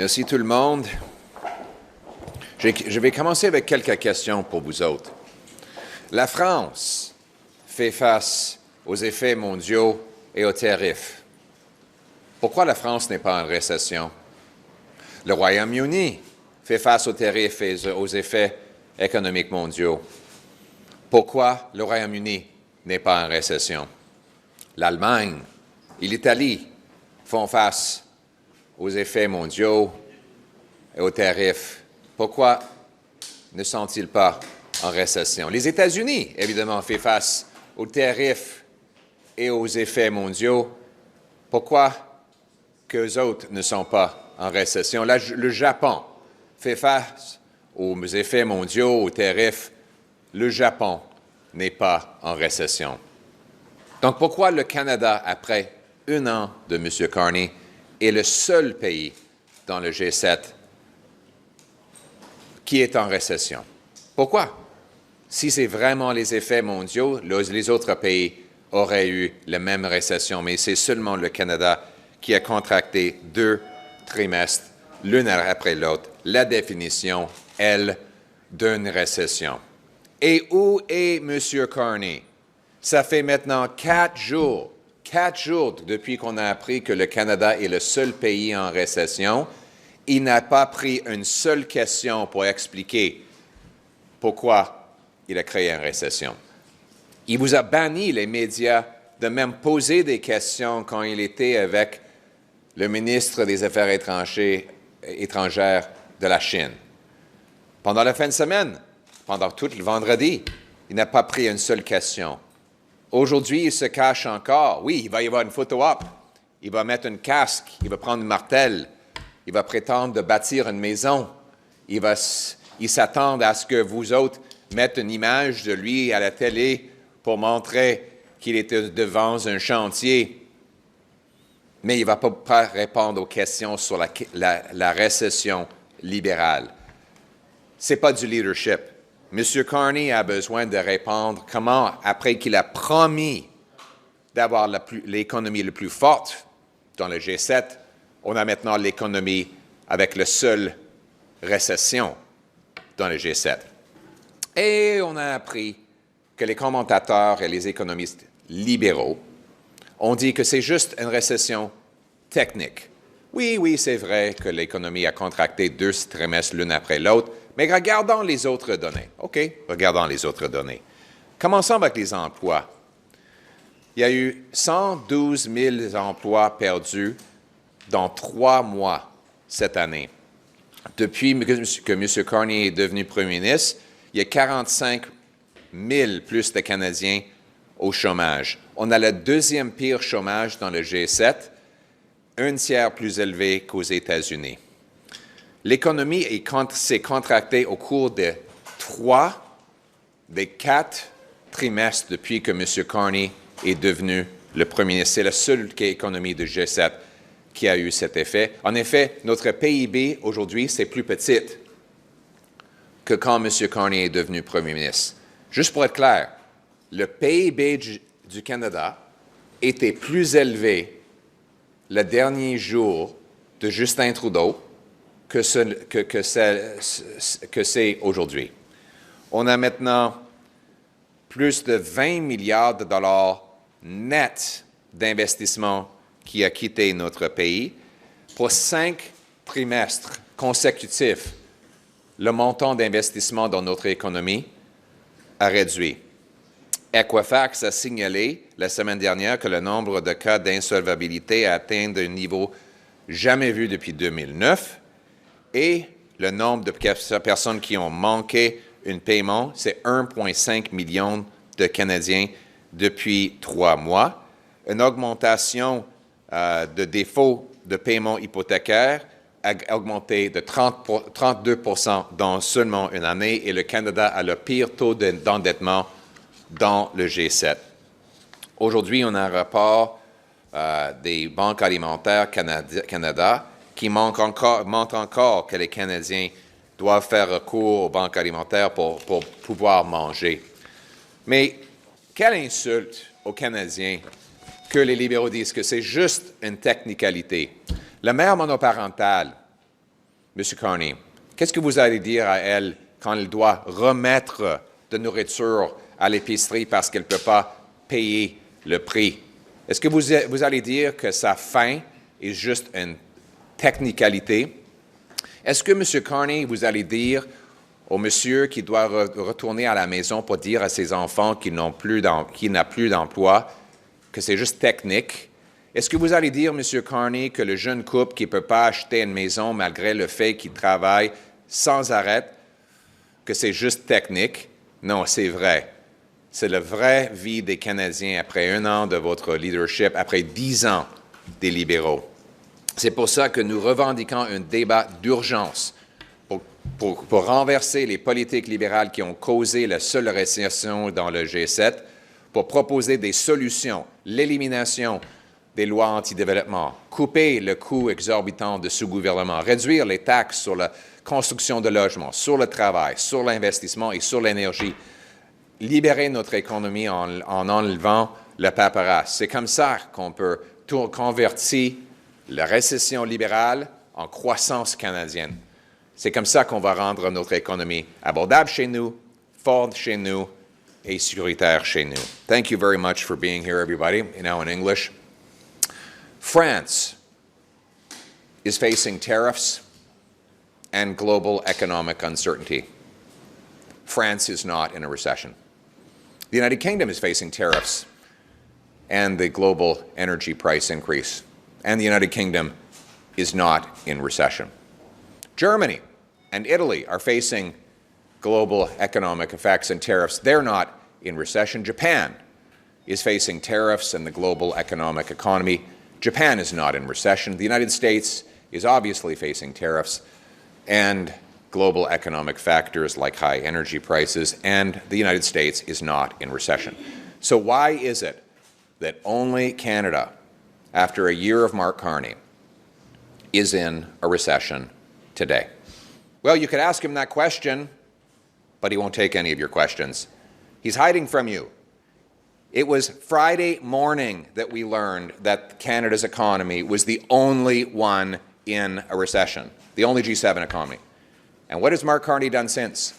Merci tout le monde. Je vais commencer avec quelques questions pour vous autres. La France fait face aux effets mondiaux et aux tarifs. Pourquoi la France n'est pas en récession? Le Royaume-Uni fait face aux tarifs et aux effets économiques mondiaux. Pourquoi le Royaume-Uni n'est pas en récession? L'Allemagne et l'Italie font face aux effets mondiaux et aux tarifs. Pourquoi ne sont-ils pas en récession? Les États-Unis, évidemment, font face aux tarifs et aux effets mondiaux. Pourquoi qu'eux autres ne sont pas en récession? Là, le Japon fait face aux effets mondiaux, aux tarifs. Le Japon n'est pas en récession. Donc, pourquoi le Canada, après un an de M. Carney, est le seul pays dans le G7 qui est en récession? Pourquoi? Si c'est vraiment les effets mondiaux, les autres pays auraient eu la même récession, mais c'est seulement le Canada qui a contracté 2 trimestres, l'un après l'autre, la définition, elle, d'une récession. Et où est M. Carney? Ça fait maintenant 4 jours depuis qu'on a appris que le Canada est le seul pays en récession. Il n'a pas pris une seule question pour expliquer pourquoi il a créé une récession. Il vous a banni, les médias, de même poser des questions quand il était avec le ministre des Affaires étrangères de la Chine. Pendant la fin de semaine, pendant tout le vendredi, il n'a pas pris une seule question. Aujourd'hui, il se cache encore. Oui, il va y avoir une photo-op. Il va mettre un casque. Il va prendre un martel. Il va prétendre de bâtir une maison. Il s'attend à ce que vous autres mettez une image de lui à la télé pour montrer qu'il était devant un chantier. Mais il ne va pas répondre aux questions sur la récession libérale. Ce n'est pas du leadership. M. Carney a besoin de répondre comment, après qu'il a promis d'avoir l'économie la plus forte dans le G7, on a maintenant l'économie avec la seule récession dans le G7. Et on a appris que les commentateurs et les économistes libéraux ont dit que c'est juste une récession technique. Oui, c'est vrai que l'économie a contracté 2 trimestres l'un après l'autre, mais regardons les autres données. OK, regardons les autres données. Commençons avec les emplois. Il y a eu 112 000 emplois perdus dans 3 mois cette année. Depuis que M. Carney est devenu premier ministre, il y a 45 000 plus de Canadiens au chômage. On a le deuxième pire chômage dans le G7, 1 tiers plus élevé qu'aux États-Unis. L'économie s'est contractée au cours de 3 des 4 trimestres depuis que M. Carney est devenu le premier ministre. C'est la seule économie du G7 qui a eu cet effet. En effet, notre PIB aujourd'hui, c'est plus petit que quand M. Carney est devenu premier ministre. Juste pour être clair, le PIB du Canada était plus élevé le dernier jour de Justin Trudeau que c'est aujourd'hui. On a maintenant plus de 20 milliards de dollars nets d'investissement qui a quitté notre pays. Pour 5 trimestres consécutifs, le montant d'investissement dans notre économie a réduit. Equifax a signalé la semaine dernière que le nombre de cas d'insolvabilité a atteint un niveau jamais vu depuis 2009 et le nombre de personnes qui ont manqué un paiement, c'est 1,5 million de Canadiens depuis 3 mois. Une augmentation de défauts de paiement hypothécaire a augmenté de 32 % dans seulement une année et le Canada a le pire taux d'endettement dans le G7. Aujourd'hui, on a un rapport des banques alimentaires Canada qui montre encore que les Canadiens doivent faire recours aux banques alimentaires pour pouvoir manger. Mais quelle insulte aux Canadiens que les libéraux disent que c'est juste une technicalité. La mère monoparentale M. Carney, qu'est-ce que vous allez dire à elle quand elle doit remettre de nourriture à l'épicerie parce qu'elle ne peut pas payer le prix? Est-ce que vous allez dire que sa faim est juste une technicalité? Est-ce que, M. Carney, vous allez dire au monsieur qui doit retourner à la maison pour dire à ses enfants qu'il n'a plus d'emploi que c'est juste technique? Est-ce que vous allez dire, M. Carney, que le jeune couple qui ne peut pas acheter une maison malgré le fait qu'il travaille sans arrêt, que c'est juste technique? Non, c'est vrai. C'est la vraie vie des Canadiens après 1 an de votre leadership, après 10 ans des libéraux. C'est pour ça que nous revendiquons un débat d'urgence pour renverser les politiques libérales qui ont causé la seule récession dans le G7, pour proposer des solutions, l'élimination des lois anti-développement, couper le coût exorbitant de ce gouvernement, réduire les taxes sur la construction de logements, sur le travail, sur l'investissement et sur l'énergie, libérer notre économie en enlevant le paperasse. C'est comme ça qu'on peut convertir la récession libérale en croissance canadienne. C'est comme ça qu'on va rendre notre économie abordable chez nous, forte chez nous et sécuritaire chez nous. Thank you very much for being here, everybody. Now in English. France is facing tariffs and global economic uncertainty. France is not in a recession. The United Kingdom is facing tariffs and the global energy price increase, and the United Kingdom is not in recession. Germany and Italy are facing global economic effects and tariffs. They're not in recession. Japan is facing tariffs and the global economic economy. Japan is not in recession. The United States is obviously facing tariffs and global economic factors like high energy prices, and the United States is not in recession. So why is it that only Canada, after a year of Mark Carney, is in a recession today? Well, you could ask him that question, but he won't take any of your questions. He's hiding from you. It was Friday morning that we learned that Canada's economy was the only one in a recession, the only G7 economy. And what has Mark Carney done since?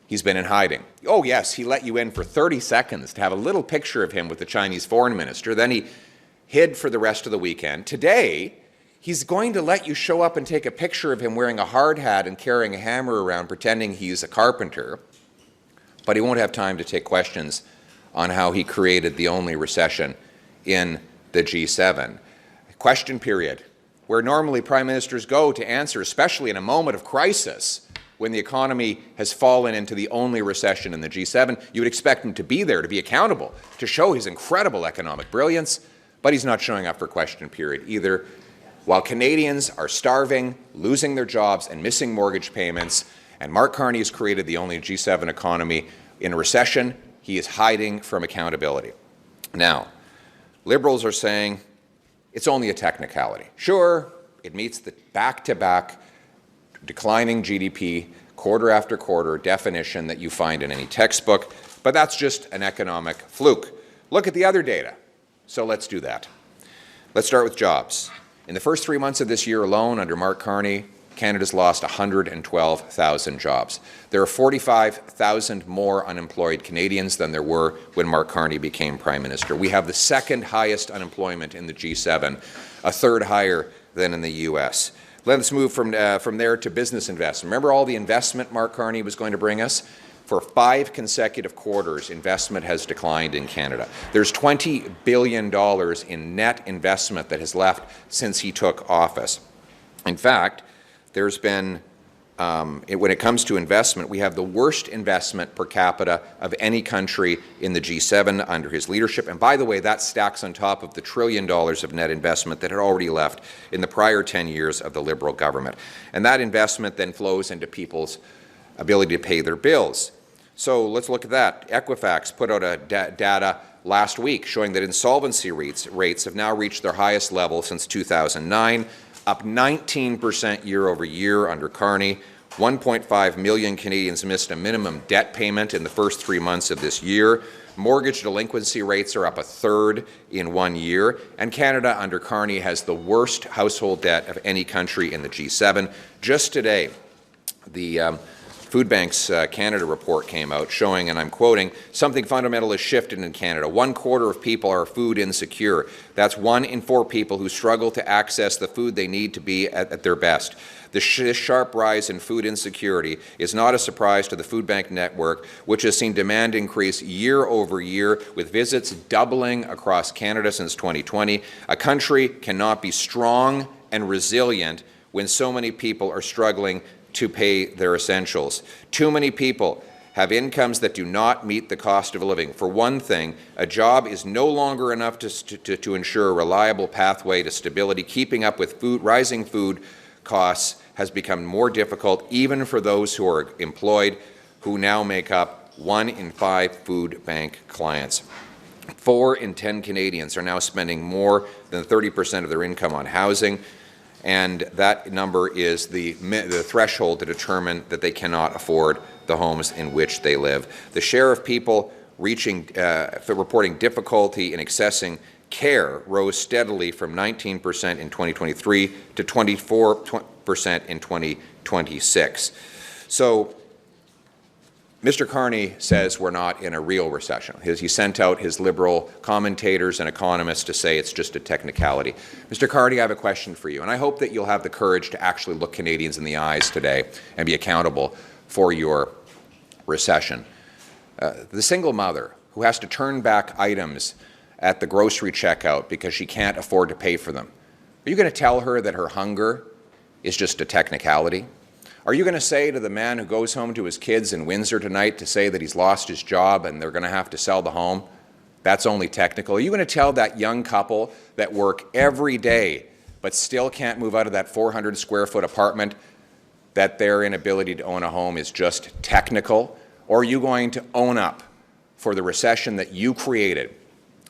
He's been in hiding. Oh, yes, he let you in for 30 seconds to have a little picture of him with the Chinese foreign minister. Then he hid for the rest of the weekend. Today, he's going to let you show up and take a picture of him wearing a hard hat and carrying a hammer around pretending he's a carpenter. But he won't have time to take questions on how he created the only recession in the G7. Question period, where normally prime ministers go to answer, especially in a moment of crisis, when the economy has fallen into the only recession in the G7. You would expect him to be there, to be accountable, to show his incredible economic brilliance, but he's not showing up for question period either. While Canadians are starving, losing their jobs, and missing mortgage payments, and Mark Carney has created the only G7 economy in a recession, he is hiding from accountability. Now, Liberals are saying it's only a technicality. Sure, it meets the back-to-back declining GDP, quarter after quarter definition that you find in any textbook, but that's just an economic fluke. Look at the other data. So let's do that. Let's start with jobs. In the first 3 months of this year alone, under Mark Carney, Canada's lost 112,000 jobs. There are 45,000 more unemployed Canadians than there were when Mark Carney became Prime Minister. We have the second highest unemployment in the G7, a third higher than in the U.S. Let's move from there to business investment. Remember all the investment Mark Carney was going to bring us? For 5 consecutive quarters, investment has declined in Canada. There's $20 billion in net investment that has left since he took office. In fact, there's been, when it comes to investment, we have the worst investment per capita of any country in the G7 under his leadership. And by the way, that stacks on top of the $1 trillion of net investment that had already left in the prior 10 years of the Liberal government. And that investment then flows into people's ability to pay their bills. So let's look at that. Equifax put out a data last week showing that insolvency rates have now reached their highest level since 2009, up 19% year over year under Carney. 1.5 million Canadians missed a minimum debt payment in the first 3 months of this year. Mortgage delinquency rates are up a third in 1 year, and Canada under Carney has the worst household debt of any country in the G7. Just today, the Food Bank's Canada report came out showing, and I'm quoting, something fundamental has shifted in Canada. 1/4 of people are food insecure. That's 1 in 4 people who struggle to access the food they need to be at their best. This sharp rise in food insecurity is not a surprise to the Food Bank network, which has seen demand increase year over year, with visits doubling across Canada since 2020. A country cannot be strong and resilient when so many people are struggling to pay their essentials. Too many people have incomes that do not meet the cost of living. For one thing, a job is no longer enough to ensure a reliable pathway to stability. Keeping up with rising food costs has become more difficult, even for those who are employed, who now make up 1 in 5 food bank clients. 4 in 10 Canadians are now spending more than 30% of their income on housing, and that number is the threshold to determine that they cannot afford the homes in which they live. The share of people reporting difficulty in accessing care rose steadily from 19% in 2023 to 24% in 2026. So Mr. Carney says we're not in a real recession. He sent out his Liberal commentators and economists to say it's just a technicality. Mr. Carney, I have a question for you, and I hope that you'll have the courage to actually look Canadians in the eyes today and be accountable for your recession. The single mother who has to turn back items at the grocery checkout because she can't afford to pay for them, are you going to tell her that her hunger is just a technicality? Are you going to say to the man who goes home to his kids in Windsor tonight to say that he's lost his job and they're going to have to sell the home, that's only technical? Are you going to tell that young couple that work every day but still can't move out of that 400 square foot apartment that their inability to own a home is just technical? Or are you going to own up for the recession that you created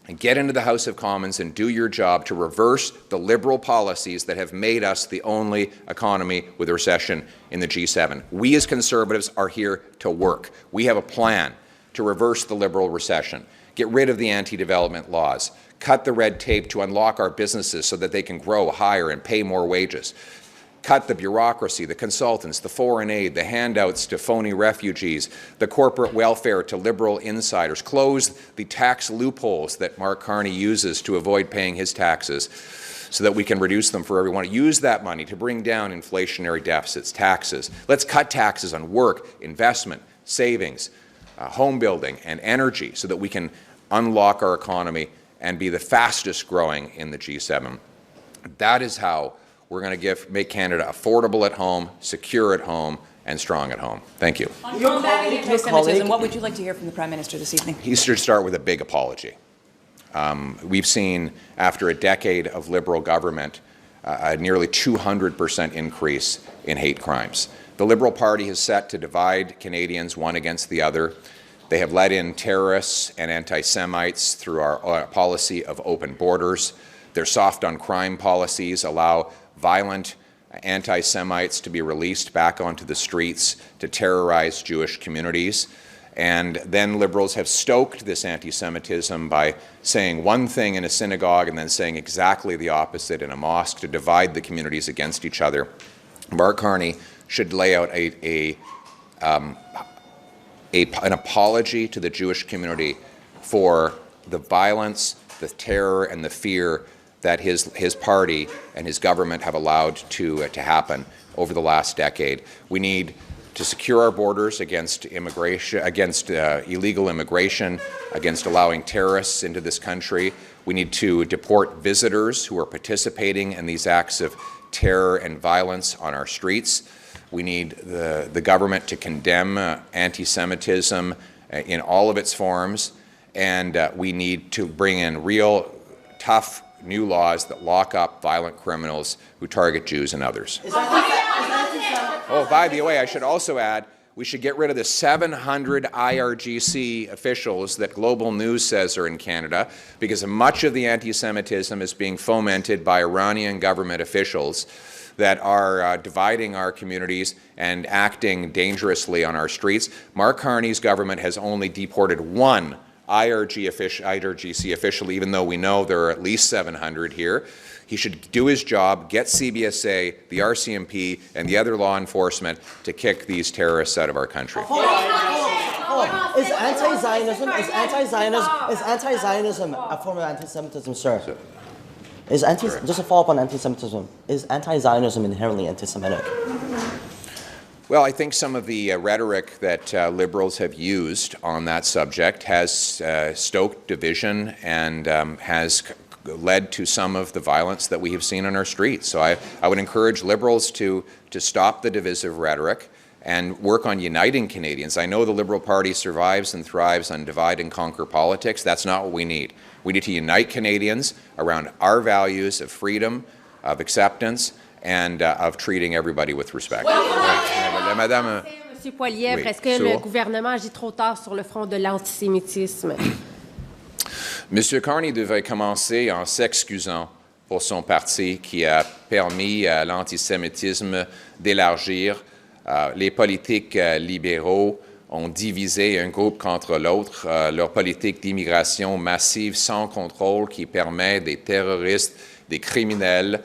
and get into the House of Commons and do your job to reverse the Liberal policies that have made us the only economy with a recession in the G7? We as Conservatives are here to work. We have a plan to reverse the Liberal recession, get rid of the anti-development laws, cut the red tape to unlock our businesses so that they can grow higher and pay more wages, cut the bureaucracy, the consultants, the foreign aid, the handouts to phony refugees, the corporate welfare to Liberal insiders, close the tax loopholes that Mark Carney uses to avoid paying his taxes so that we can reduce them for everyone. Use that money to bring down inflationary deficits, taxes. Let's cut taxes on work, investment, savings, home building, and energy so that we can unlock our economy and be the fastest growing in the G7. That is how we're going to make Canada affordable at home, secure at home, and strong at home. Thank you. On combating anti-Semitism, what would you like to hear from the Prime Minister this evening? He should start with a big apology. We've seen, after a decade of Liberal government, a nearly 200% increase in hate crimes. The Liberal Party is set to divide Canadians one against the other. They have let in terrorists and anti-Semites through our policy of open borders. Their soft on crime policies allow violent anti-Semites to be released back onto the streets to terrorize Jewish communities. And then Liberals have stoked this anti-Semitism by saying one thing in a synagogue and then saying exactly the opposite in a mosque to divide the communities against each other. Mark Carney should lay out an apology to the Jewish community for the violence, the terror, and the fear that his party and his government have allowed to happen over the last decade. We need to secure our borders against immigration, against illegal immigration, against allowing terrorists into this country. We need to deport visitors who are participating in these acts of terror and violence on our streets. We need the government to condemn anti-Semitism in all of its forms, and we need to bring in real tough new laws that lock up violent criminals who target Jews and others. Oh, by the way, I should also add, we should get rid of the 700 IRGC officials that Global News says are in Canada, because much of the anti-Semitism is being fomented by Iranian government officials that are dividing our communities and acting dangerously on our streets. Mark Carney's government has only deported 1 IRGC official, even though we know there are at least 700 here. He should do his job, get CBSA, the RCMP, and the other law enforcement to kick these terrorists out of our country. Is anti-Zionism a form of anti-Semitism, sir? Just a follow-up on anti-Semitism. Is anti-Zionism inherently anti-Semitic? Well, I think some of the rhetoric that Liberals have used on that subject has stoked division and has led to some of the violence that we have seen on our streets. So I would encourage Liberals to stop the divisive rhetoric and work on uniting Canadians. I know the Liberal Party survives and thrives on divide and conquer politics. That's not what we need. We need to unite Canadians around our values of freedom, of acceptance, and of treating everybody with respect. Madame, Monsieur Poilievre, est-ce que le gouvernement agit trop tard sur le front de l'antisémitisme? Monsieur Carney devrait commencer en s'excusant pour son parti qui a permis à l'antisémitisme d'élargir. Les politiques libéraux ont divisé un groupe contre l'autre. Leur politique d'immigration massive sans contrôle qui permet des terroristes, des criminels,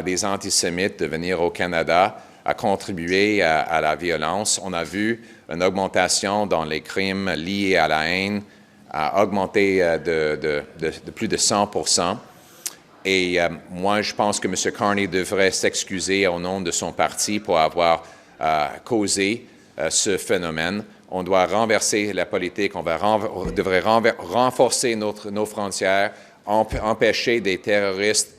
des antisémites de venir au Canada a contribué à la violence. On a vu une augmentation dans les crimes liés à la haine, a augmenté de plus de 100%. Et moi, je pense que M. Carney devrait s'excuser au nom de son parti pour avoir causé ce phénomène. On doit renverser la politique, on devrait renforcer nos frontières, empêcher des terroristes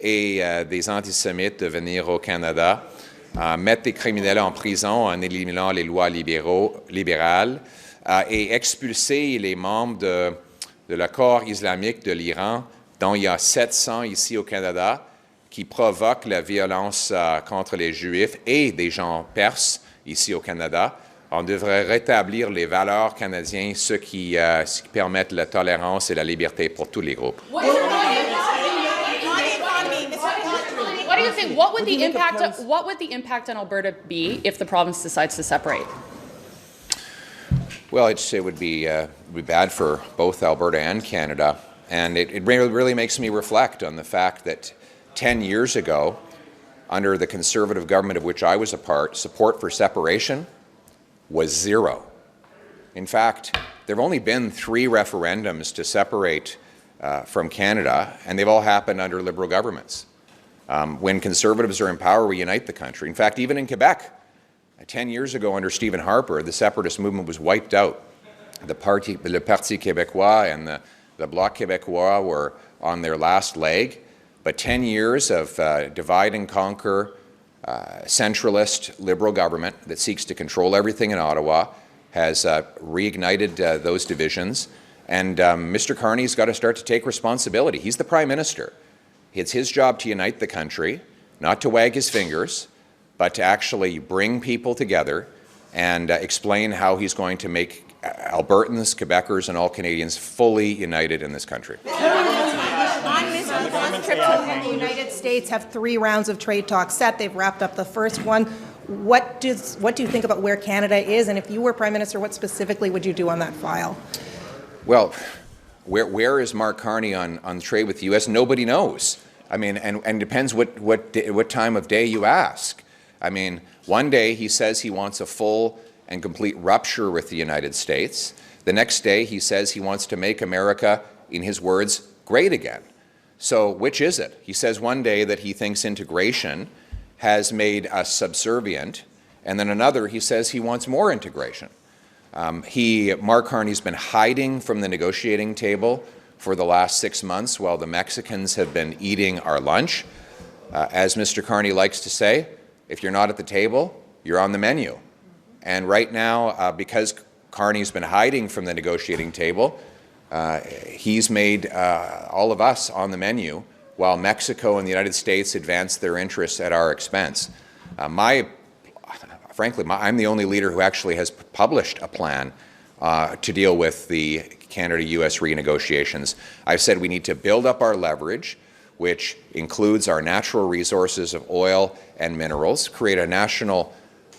et des antisémites de venir au Canada, mettre des criminels en prison en éliminant les lois libérales et expulser les membres de l'accord islamique de l'Iran, dont il y a 700 ici au Canada, qui provoquent la violence contre les Juifs et des gens perses ici au Canada. On devrait rétablir les valeurs canadiennes, ce qui permettent la tolérance et la liberté pour tous les groupes. What do you think? What would the impact on Alberta be if the province decides to separate? Well, it would be bad for both Alberta and Canada, and it really makes me reflect on the fact that 10 years ago, under the Conservative government of which I was a part, support for separation was zero. In fact, there have only been 3 referendums to separate from Canada, and they've all happened under Liberal governments. When Conservatives are in power, we unite the country. In fact, even in Quebec, 10 years ago under Stephen Harper, the separatist movement was wiped out. Le Parti Québécois and the Bloc Québécois were on their last leg, but 10 years of divide and conquer, centralist Liberal government that seeks to control everything in Ottawa has reignited those divisions. And Mr. Carney's got to start to take responsibility. He's the Prime Minister. It's his job to unite the country, not to wag his fingers, but to actually bring people together and explain how he's going to make Albertans, Quebecers, and all Canadians fully united in this country. On Mr. trip to the United States, have 3 rounds of trade talks set. They've wrapped up the first one. What do you think about where Canada is? And if you were Prime Minister, what specifically would you do on that file? Well, where is Mark Carney on trade with the U.S.? Nobody knows. I mean, and depends what time of day you ask. I mean, one day he says he wants a full and complete rupture with the United States. The next day he says he wants to make America, in his words, great again. So which is it? He says one day that he thinks integration has made us subservient, and then another he says he wants more integration. Mark Carney's been hiding from the negotiating table for the last 6 months while the Mexicans have been eating our lunch. As Mr. Carney likes to say, if you're not at the table, you're on the menu. And right now, because Carney's been hiding from the negotiating table, he's made all of us on the menu while Mexico and the United States advance their interests at our expense. Frankly, I'm the only leader who actually has published a plan to deal with the Canada-U.S. renegotiations. I've said we need to build up our leverage, which includes our natural resources of oil and minerals, create a national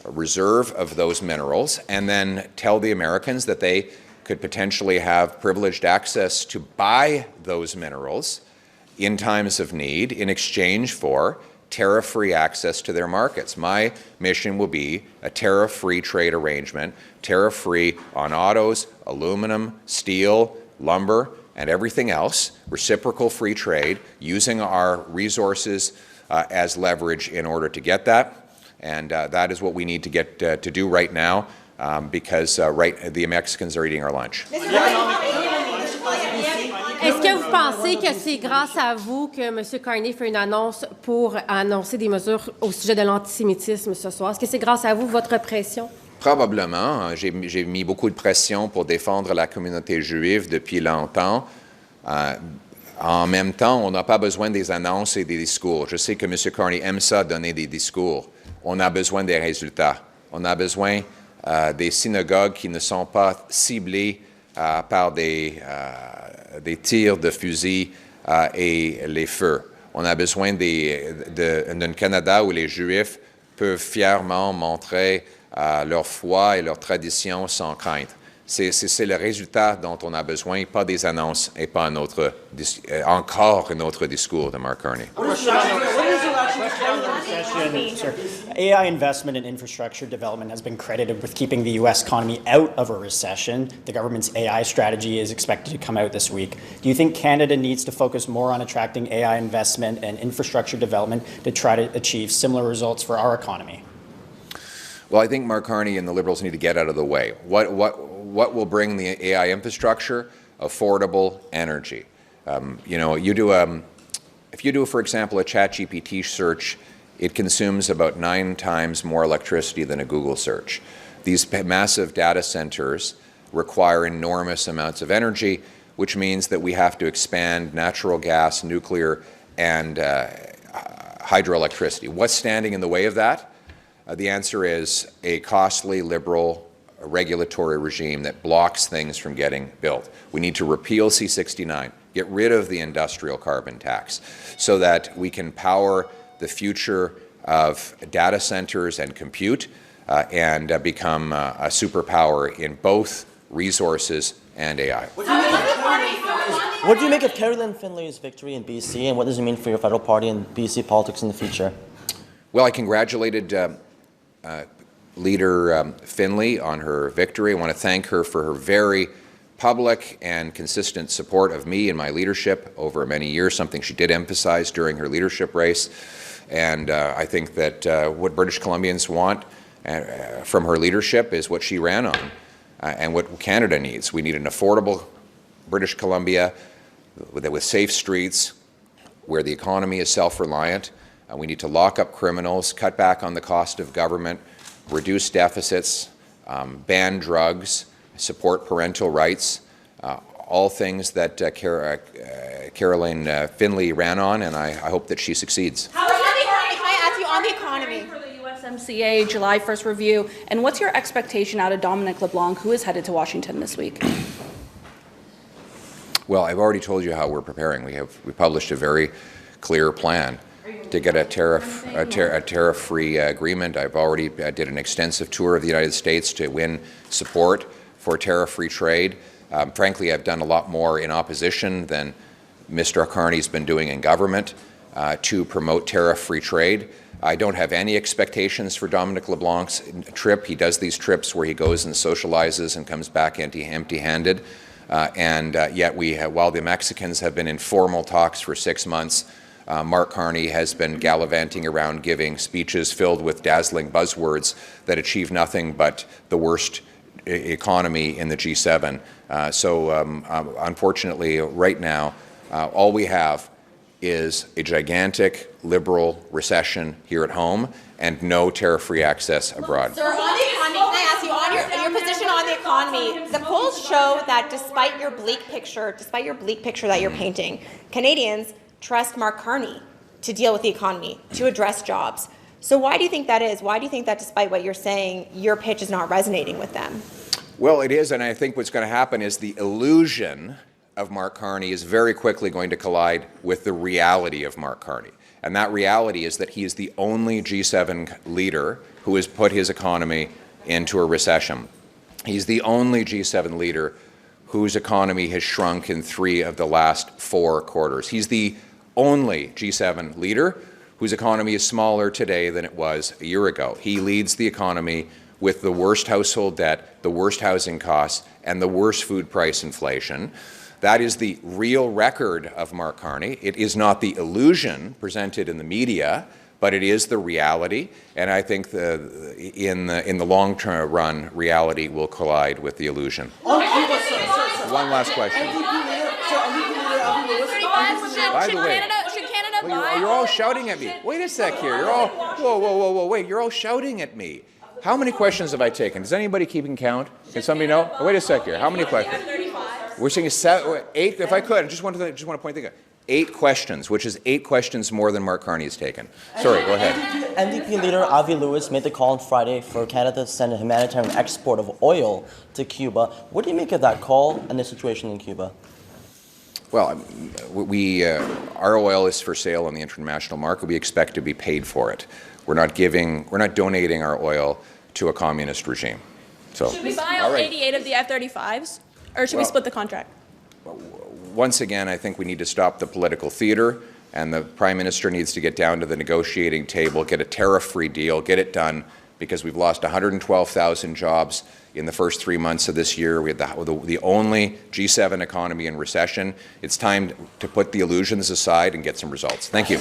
reserve of those minerals, and then tell the Americans that they could potentially have privileged access to buy those minerals in times of need in exchange for tariff-free access to their markets. My mission will be a tariff-free trade arrangement, tariff-free on autos, aluminum, steel, lumber, and everything else, reciprocal free trade, using our resources as leverage in order to get that. And that is what we need to get to do right now because the Mexicans are eating our lunch. Est-ce que vous pensez que c'est grâce à vous que M. Carney fait une annonce pour annoncer des mesures au sujet de l'antisémitisme ce soir? Est-ce que c'est grâce à vous, votre pression? Probablement. J'ai mis beaucoup de pression pour défendre la communauté juive depuis longtemps. En même temps, on n'a pas besoin des annonces et des discours. Je sais que M. Carney aime ça, donner des discours. On a besoin des résultats. On a besoin des synagogues qui ne sont pas ciblées par des tirs de fusil et les feux. On a besoin d'un Canada où les Juifs peuvent fièrement montrer leur foi et leur tradition sans crainte. C'est le résultat dont on a besoin, pas des annonces et pas encore un autre discours de Mark Carney. AI investment in infrastructure development has been credited with keeping the U.S. economy out of a recession. The government's AI strategy is expected to come out this week. Do you think Canada needs to focus more on attracting AI investment and infrastructure development to try to achieve similar results for our economy? Well, I think Mark Carney and the Liberals need to get out of the way. What will bring the AI infrastructure? Affordable energy. If you do, for example, a ChatGPT search, it consumes about 9 times more electricity than a Google search. These massive data centers require enormous amounts of energy, which means that we have to expand natural gas, nuclear, and hydroelectricity. What's standing in the way of that? The answer is a costly, liberal regulatory regime that blocks things from getting built. We need to repeal C-69, get rid of the industrial carbon tax, so that we can power the future of data centers and compute and become a superpower in both resources and AI. What do you make of Caroline Finlay's victory in BC, and what does it mean for your federal party and BC politics in the future? Well, I congratulated Leader Finlay on her victory. I want to thank her for her very public and consistent support of me and my leadership over many years, something she did emphasize during her leadership race. And I think that what British Columbians want from her leadership is what she ran on and what Canada needs. We need an affordable British Columbia with safe streets, where the economy is self-reliant. We need to lock up criminals, cut back on the cost of government, reduce deficits, ban drugs, support parental rights, all things that Caroline Finlay ran on, and I hope that she succeeds. How on the economy for the USMCA July 1st review, and what's your expectation out of Dominic LeBlanc, who is headed to Washington this week? Well, I've already told you how we're preparing. We published a very clear plan to get a tariff-free agreement. I've already did an extensive tour of the United States to win support for tariff-free trade. Frankly, I've done a lot more in opposition than Mr. Carney's been doing in government to promote tariff-free trade. I don't have any expectations for Dominic LeBlanc's trip. He does these trips where he goes and socializes and comes back empty-handed. Yet while the Mexicans have been in formal talks for 6 months, Mark Carney has been gallivanting around giving speeches filled with dazzling buzzwords that achieve nothing but the worst economy in the G7. Unfortunately, right now, all we have is a gigantic liberal recession here at home and no tariff-free access abroad. Sir, on the economy, can I ask you, on your position on the economy, the polls show that despite your bleak picture that you're painting, Canadians trust Mark Carney to deal with the economy, to address jobs. So why do you think that is? Why do you think that despite what you're saying, your pitch is not resonating with them? Well, it is, and I think what's going to happen is the illusion of Mark Carney is very quickly going to collide with the reality of Mark Carney. And that reality is that he is the only G7 leader who has put his economy into a recession. He's the only G7 leader whose economy has shrunk in 3 of the last 4 quarters. He's the only G7 leader whose economy is smaller today than it was a year ago. He leads the economy with the worst household debt, the worst housing costs, and the worst food price inflation. That is the real record of Mark Carney. It is not the illusion presented in the media, but it is the reality, and I think in the long-term run, reality will collide with the illusion. One last question. By the way, you're all shouting at me. Wait a sec here. You're all, whoa, wait, you're all shouting at me. How many questions have I taken? Is anybody keeping count? Can somebody know? Oh, wait a sec here. How many questions? We're saying 8, if I could, I just want to point things out. 8 questions, which is 8 questions more than Mark Carney has taken. Sorry, go ahead. NDP leader Avi Lewis made the call on Friday for Canada to send a humanitarian export of oil to Cuba. What do you make of that call and the situation in Cuba? Well, our oil is for sale on the international market. We expect to be paid for it. We're not donating our oil to a communist regime. So, should we buy all 88 of the F-35s, or should we split the contract? Once again, I think we need to stop the political theater, and the Prime Minister needs to get down to the negotiating table, get a tariff-free deal, get it done, because we've lost 112,000 jobs in the first 3 months of this year. We had the only G7 economy in recession. It's time to put the illusions aside and get some results. Thank you.